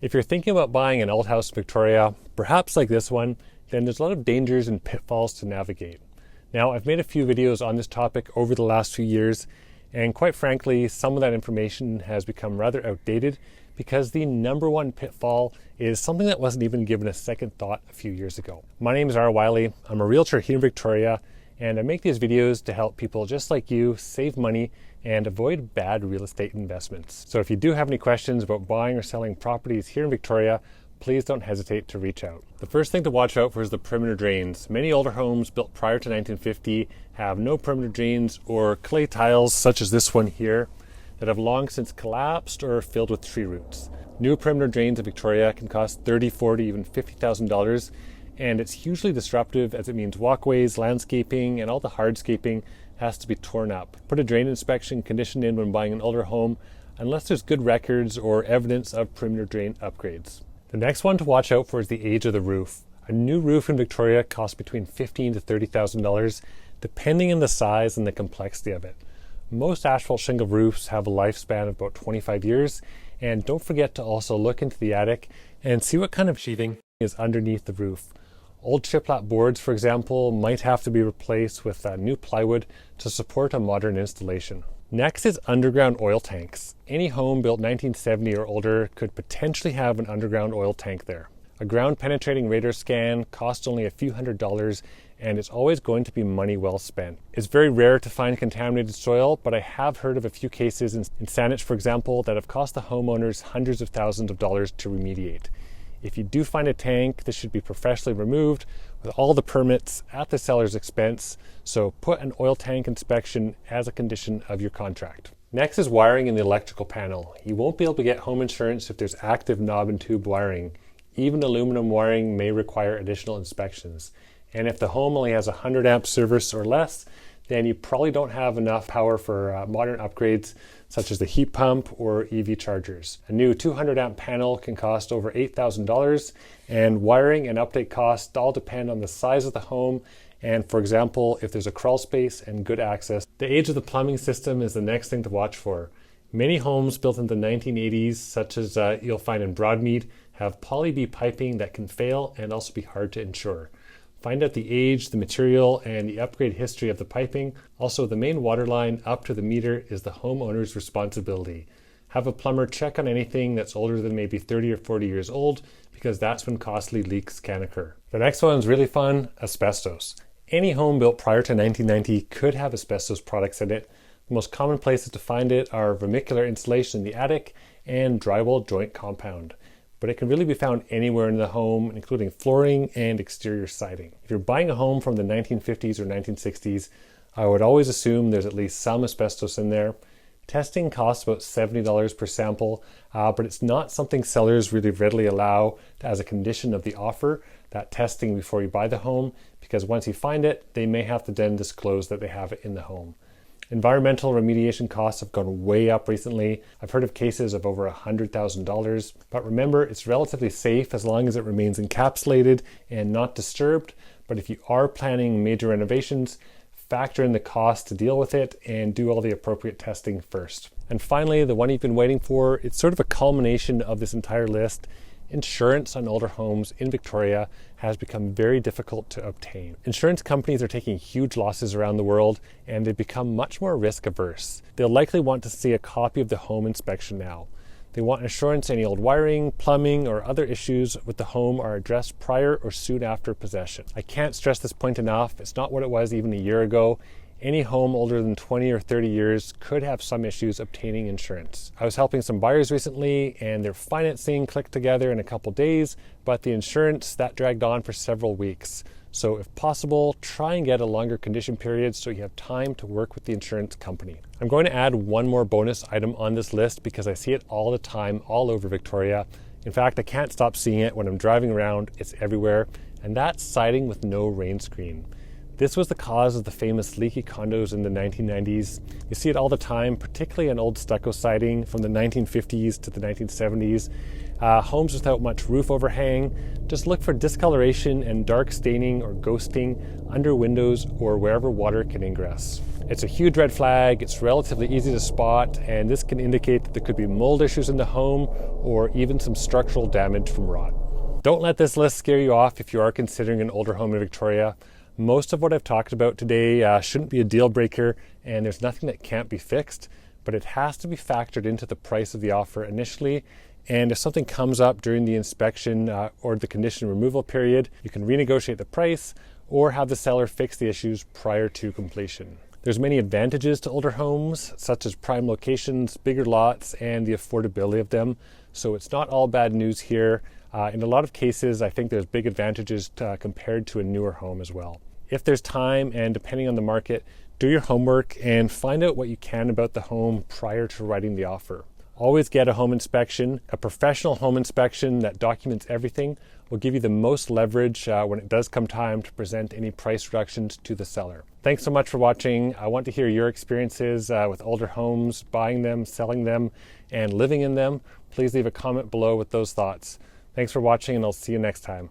If you're thinking about buying an old house in Victoria, perhaps like this one, then there's a lot of dangers and pitfalls to navigate. Now, I've made a few videos on this topic over the last few years, and quite frankly, some of that information has become rather outdated because the number one pitfall is something that wasn't even given a second thought a few years ago. My name is Willey. I'm a realtor here in Victoria, and I make these videos to help people just like you save money and avoid bad real estate investments. So if you do have any questions about buying or selling properties here in Victoria, please don't hesitate to reach out. The first thing to watch out for is the perimeter drains. Many older homes built prior to 1950 have no perimeter drains or clay tiles such as this one here that have long since collapsed or filled with tree roots. New perimeter drains in Victoria can cost $30,000, $40,000, even $50,000, and it's hugely disruptive as it means walkways, landscaping, and all the hardscaping has to be torn up. Put a drain inspection condition in when buying an older home unless there's good records or evidence of perimeter drain upgrades. The next one to watch out for is the age of the roof. A new roof in Victoria costs between $15,000 to $30,000 depending on the size and the complexity of it. Most asphalt shingle roofs have a lifespan of about 25 years, and don't forget to also look into the attic and see what kind of sheathing is underneath the roof. Old shiplap boards, for example, might have to be replaced with new plywood to support a modern installation. Next is underground oil tanks. Any home built 1970 or older could potentially have an underground oil tank there. A ground penetrating radar scan costs only a few $100s, and it's always going to be money well spent. It's very rare to find contaminated soil, but I have heard of a few cases in Saanich, for example, that have cost the homeowners hundreds of thousands of dollars to remediate. If you do find a tank, this should be professionally removed with all the permits at the seller's expense, so put an oil tank inspection as a condition of your contract. Next is wiring in the electrical panel. You won't be able to get home insurance if there's active knob and tube wiring. Even aluminum wiring may require additional inspections. And if the home only has 100 amp service or less, then you probably don't have enough power for modern upgrades such as the heat pump or EV chargers. A new 200 amp panel can cost over $8,000, and wiring and update costs all depend on the size of the home and, for example, if there's a crawl space and good access. The age of the plumbing system is the next thing to watch for. Many homes built in the 1980s, such as you'll find in Broadmead, have poly-B piping that can fail and also be hard to insure. Find out the age, the material, and the upgrade history of the piping. Also, the main water line up to the meter is the homeowner's responsibility. Have a plumber check on anything that's older than maybe 30 or 40 years old, because that's when costly leaks can occur. The next one is really fun, asbestos. Any home built prior to 1990 could have asbestos products in it. The most common places to find it are vermicular insulation in the attic and drywall joint compound. But it can really be found anywhere in the home, including flooring and exterior siding. If you're buying a home from the 1950s or 1960s, I would always assume there's at least some asbestos in there. Testing costs about $70 per sample, but it's not something sellers really readily allow as a condition of the offer, that testing before you buy the home, because once you find it, they may have to then disclose that they have it in the home. Environmental remediation costs have gone way up recently. I've heard of cases of over $100,000, but remember, it's relatively safe as long as it remains encapsulated and not disturbed. But if you are planning major renovations, factor in the cost to deal with it and do all the appropriate testing first. And finally, the one you've been waiting for, it's sort of a culmination of this entire list. Insurance on older homes in Victoria has become very difficult to obtain. Insurance companies are taking huge losses around the world, and they've become much more risk averse. They'll likely want to see a copy of the home inspection now. They want assurance any old wiring, plumbing, or other issues with the home are addressed prior or soon after possession. I can't stress this point enough. It's not what it was even a year ago. Any home older than 20 or 30 years could have some issues obtaining insurance. I was helping some buyers recently, and their financing clicked together in a couple days, but the insurance, that dragged on for several weeks. So if possible, try and get a longer condition period so you have time to work with the insurance company. I'm going to add one more bonus item on this list because I see it all the time all over Victoria. In fact, I can't stop seeing it when I'm driving around. It's everywhere, and that's siding with no rain screen. This was the cause of the famous leaky condos in the 1990s. You see it all the time, particularly on old stucco siding from the 1950s to the 1970s. Homes without much roof overhang. Just look for discoloration and dark staining or ghosting under windows or wherever water can ingress. It's a huge red flag, it's relatively easy to spot, and this can indicate that there could be mold issues in the home or even some structural damage from rot. Don't let this list scare you off if you are considering an older home in Victoria. Most of what I've talked about today shouldn't be a deal breaker, and there's nothing that can't be fixed, but it has to be factored into the price of the offer initially. And if something comes up during the inspection or the condition removal period, you can renegotiate the price or have the seller fix the issues prior to completion. There's many advantages to older homes, such as prime locations, bigger lots, and the affordability of them. So it's not all bad news here. In a lot of cases, I think there's big advantages compared to a newer home as well. If there's time, and depending on the market, do your homework and find out what you can about the home prior to writing the offer. Always get a home inspection. A professional home inspection that documents everything will give you the most leverage when it does come time to present any price reductions to the seller. Thanks so much for watching. I want to hear your experiences with older homes, buying them, selling them, and living in them. Please leave a comment below with those thoughts. Thanks for watching, and I'll see you next time.